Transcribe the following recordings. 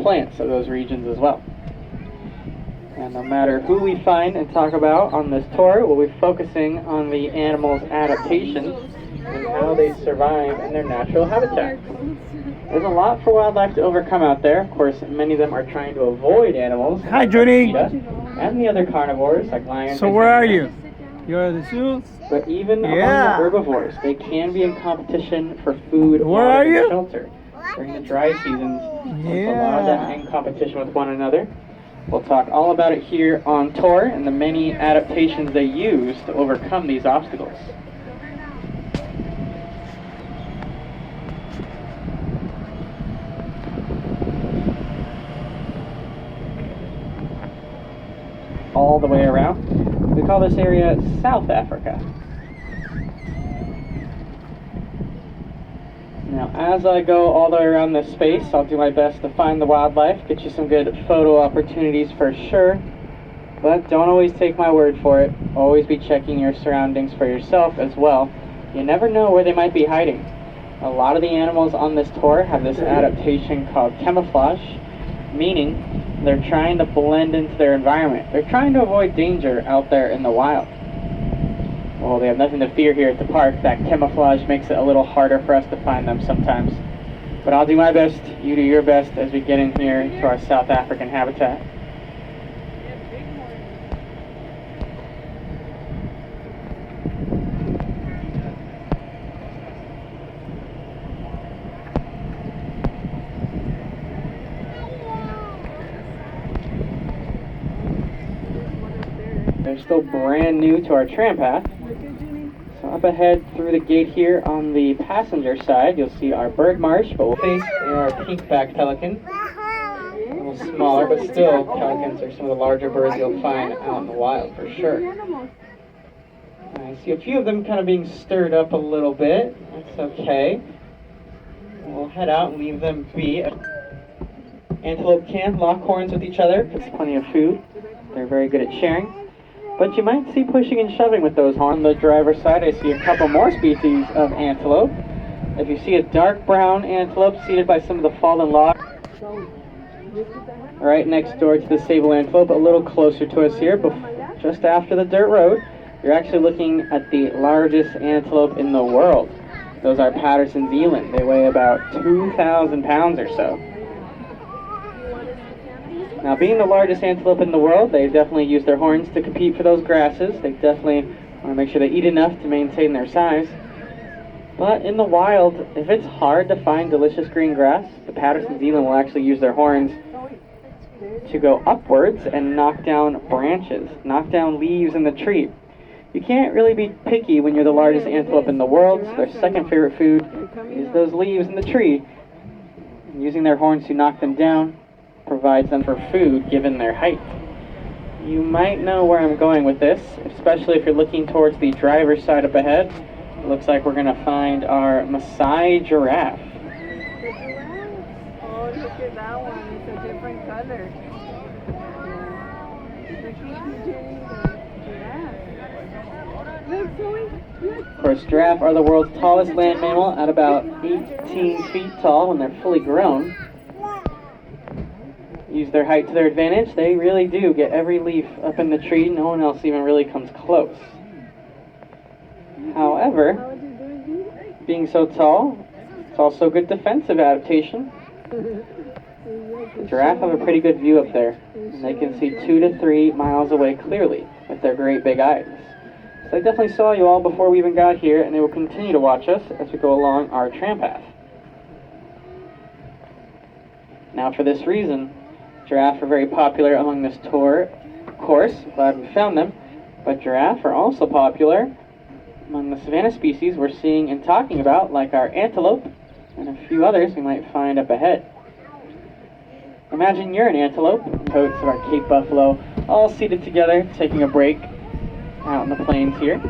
plants of those regions as well. And no matter who we find and talk about on this tour, we'll be focusing on the animals' adaptations and how they survive in their natural habitat. There's a lot for wildlife to overcome out there. Of course, many of them are trying to avoid animals. Hi, Judy. And the other carnivores like lions. So where are you? You're at the zoo? But even among the herbivores, they can be in competition for food, Where are you? and shelter. During the dry seasons, there's a lot of them in competition with one another. We'll talk all about it here on tour and the many adaptations they use to overcome these obstacles. All the way around. We call this area South Africa. Now, as I go all the way around this space, I'll do my best to find the wildlife, get you some good photo opportunities for sure, but don't always take my word for it. Always be checking your surroundings for yourself as well. You never know where they might be hiding. A lot of the animals on this tour have this adaptation called camouflage, meaning they're trying to blend into their environment. They're trying to avoid danger out there in the wild. Well, they have nothing to fear here at the park. That camouflage makes it a little harder for us to find them sometimes. But I'll do my best, you do your best as we get in here to our South African habitat. They're still brand new to our tram path. So up ahead through the gate here on the passenger side, you'll see our bird marsh, but we'll face our pink-backed pelican. A little smaller, but still, pelicans are some of the larger birds you'll find out in the wild for sure. I see a few of them kind of being stirred up a little bit. That's okay. We'll head out and leave them be. Antelope can lock horns with each other. It's plenty of food. They're very good at sharing. But you might see pushing and shoving with those horns. On the driver's side, I see a couple more species of antelope. If you see a dark brown antelope seated by some of the fallen logs, right next door to the sable antelope, a little closer to us here, just after the dirt road, you're actually looking at the largest antelope in the world. Those are Patterson's eland. They weigh about 2,000 pounds or so. Now, being the largest antelope in the world, they definitely use their horns to compete for those grasses. They definitely want to make sure they eat enough to maintain their size. But in the wild, if it's hard to find delicious green grass, the Patterson's eland will actually use their horns to go upwards and knock down branches, knock down leaves in the tree. You can't really be picky when you're the largest antelope in the world, so their second favorite food is those leaves in the tree. And using their horns to knock them down provides them for food given their height. You might know where I'm going with this, especially if you're looking towards the driver's side up ahead. It looks like we're going to find our Maasai giraffe. Oh, look at that one. It's a different color. Of course, giraffe are the world's tallest land mammal at about 18 feet tall when they're fully grown. Use their height to their advantage. They really do get every leaf up in the tree. No one else even really comes close. However, being so tall, it's also good defensive adaptation. The giraffe have a pretty good view up there, and they can see 2 to 3 miles away clearly with their great big eyes. So they definitely saw you all before we even got here, and they will continue to watch us as we go along our tram path. Now, for this reason, giraffe are very popular among this tour. Of course, glad we found them, but giraffe are also popular among the savanna species we're seeing and talking about, like our antelope and a few others we might find up ahead. Imagine you're an antelope, totes of our Cape buffalo, all seated together, taking a break out in the plains here.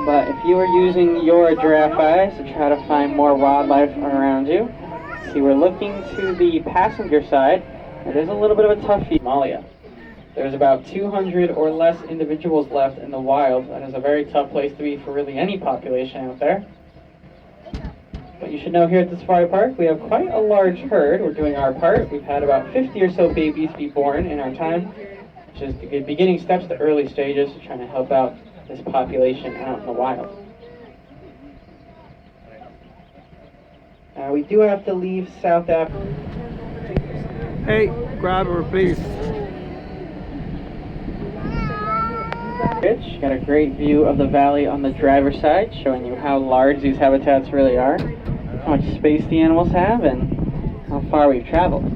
But if you were using your giraffe eyes to try to find more wildlife around you, see, we're looking to the passenger side. It is a little bit of a tough feed. Somalia. There's about 200 or less individuals left in the wild. That is a very tough place to be for really any population out there. But you should know here at the safari park, we have quite a large herd. We're doing our part. We've had about 50 or so babies be born in our time, which is the beginning steps, the early stages, trying to help out this population out in the wild. We do have to leave South Africa. Hey, grab her, please. Got a great view of the valley on the driver's side, showing you how large these habitats really are, how much space the animals have, and how far we've traveled.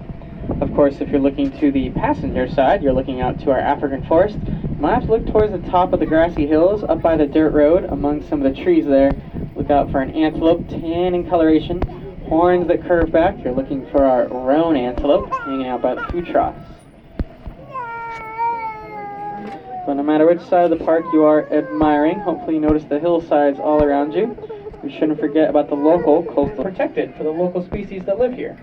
Of course, if you're looking to the passenger side, you're looking out to our African forest. You might have to look towards the top of the grassy hills, up by the dirt road, among some of the trees there. Look out for an antelope, tan in coloration, horns that curve back. You're looking for our roan antelope, hanging out by the food troughs. So no matter which side of the park you are admiring, hopefully you notice the hillsides all around you. We shouldn't forget about the local coastal protected for the local species that live here.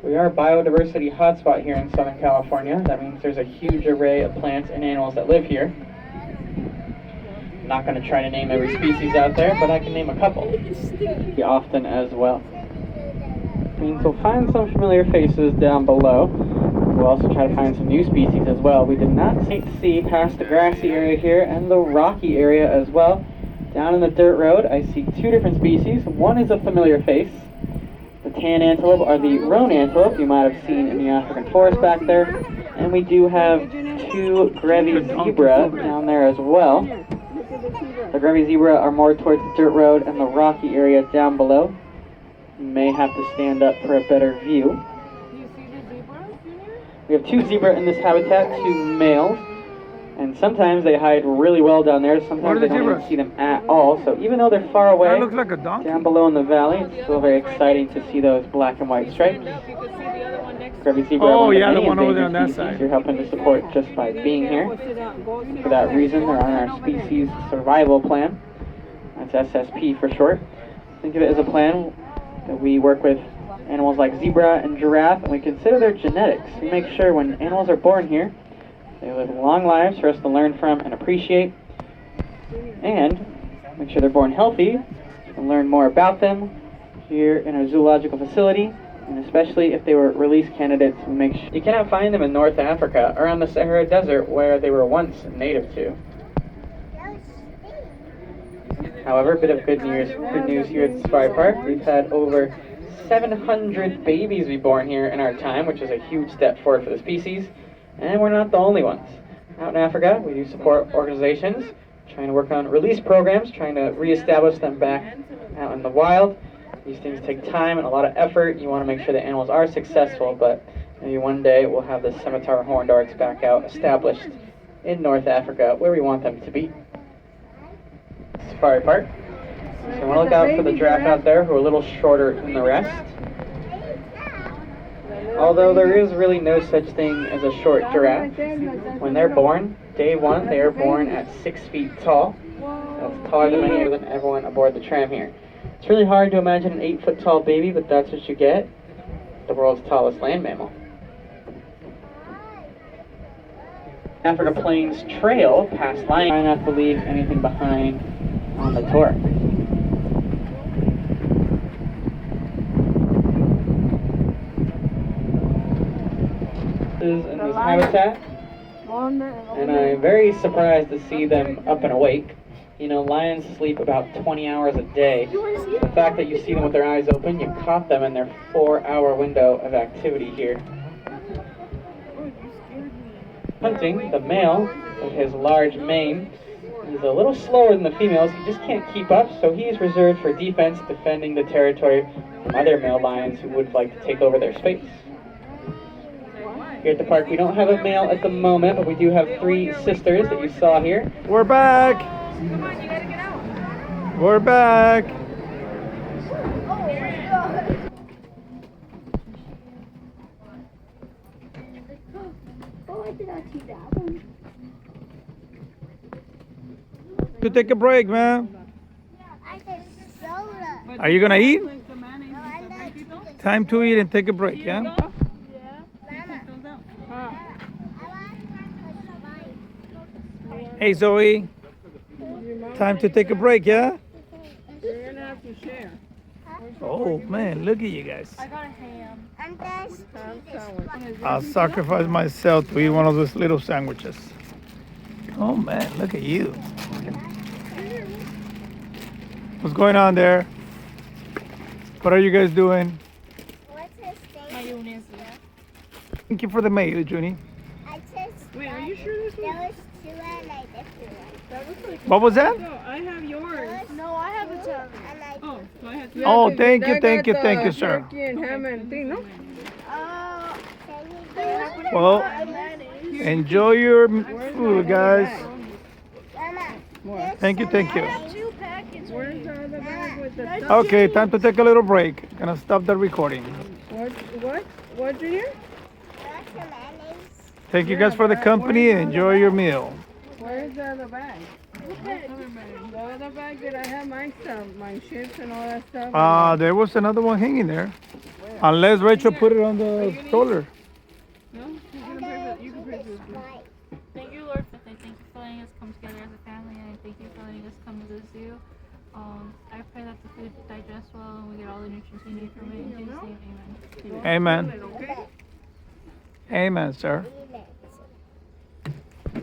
We are a biodiversity hotspot here in Southern California. That means there's a huge array of plants and animals that live here. I'm not going to try to name every species out there, but I can name a couple. Often as well. It means we'll find some familiar faces down below. We'll also try to find some new species as well. We did not see past the grassy area here and the rocky area as well. Down in the dirt road, I see two different species. One is a familiar face. The tan antelope are the roan antelope you might have seen in the African forest back there. And we do have two Grevy's zebra down there as well. The Grevy's zebra are more towards the dirt road and the rocky area down below. You may have to stand up for a better view. We have two zebra in this habitat, two males, and sometimes they hide really well down there. Sometimes they don't even see them at all. So even though they're far away, That looks like a donkey. down below in the valley, it's still very exciting to see those black and white stripes. Grevy zebra Oh, are yeah, one the of one many over there on that endangered species side. you're helping to support just by being here. For that reason, they're on our species survival plan. That's SSP for short. Think of it as a plan that we work with animals like zebra and giraffe, and we consider their genetics. We make sure when animals are born here, they live long lives for us to learn from and appreciate, and make sure they're born healthy and learn more about them here in our zoological facility, and especially if they were release candidates, we make sure. You cannot find them in North Africa or on the Sahara Desert where they were once native to. However, a bit of good news here at the safari park. We've had over 700 babies be born here in our time, which is a huge step forward for the species. And we're not the only ones. Out in Africa, we do support organizations trying to work on release programs, trying to reestablish them back out in the wild. These things take time and a lot of effort. You want to make sure the animals are successful, but maybe one day we'll have the scimitar horned oryx back out established in North Africa where we want them to be. Safari park. So I want to look out for the giraffe out there who are a little shorter than the rest. Although there is really no such thing as a short giraffe. When they're born, day one, they are born at 6 feet tall. That's taller than many of them everyone aboard the tram here. It's really hard to imagine an 8-foot tall baby, but that's what you get. The world's tallest land mammal. Africa Plains Trail past Lion. Try not to leave anything behind on the tour. In this habitat, and I'm very surprised to see them up and awake. You know, lions sleep about 20 hours a day. The fact that you see them with their eyes open, you caught them in their 4-hour window of activity here. Hunting, the male, with his large mane, is a little slower than the females. He just can't keep up, so he is reserved for defense, defending the territory from other male lions who would like to take over their space. Here at the park, we don't have a male at the moment, but we do have 3 sisters that you saw here. We're back. Come on, you gotta get out. We're back. Oh, I did not see that one. To take a break, man. I said soda. Are you gonna eat? No, I'm not. Time to eat and take a break, yeah? Mama. Hey, Zoe. Time to take a break, yeah? You're gonna have to share. Oh, man, look at you guys. I got a ham. I'm thirsty. I'll sacrifice myself to eat one of those little sandwiches. Oh, man, look at you. What's going on there? What are you guys doing? What's his thing? Mayonnaise. Thank you for the mayo, Junie. I just. Wait, are you sure this There one? was two and I did one. That looks like. What was that? No, I have yours. No, I have a two tongue. and I Oh, so I had two. Oh, thank you, sir. Turkey and ham and thing, no? Oh, can you do Well, enjoy your food, guys. Mama. Thank you, thank you. Two packets. Where's the other bag with the Okay, time to take a little break. Gonna stop the recording. What, Junior? That's the mayonnaise. Thank you guys for the company. Enjoy your meal. Where's the other bag? The other bag that I have my stuff, my chips and all that stuff. There was another one hanging there. Unless Rachel put it on the stroller. No? You can pay for you can pay for it. Thank you, Lord, for thank you for letting us come together as a family, and thank you for letting us come to the zoo. I pray that the food digests well and we get all the nutrients we need from it. In Jesus' name, amen. Amen. Amen, sir.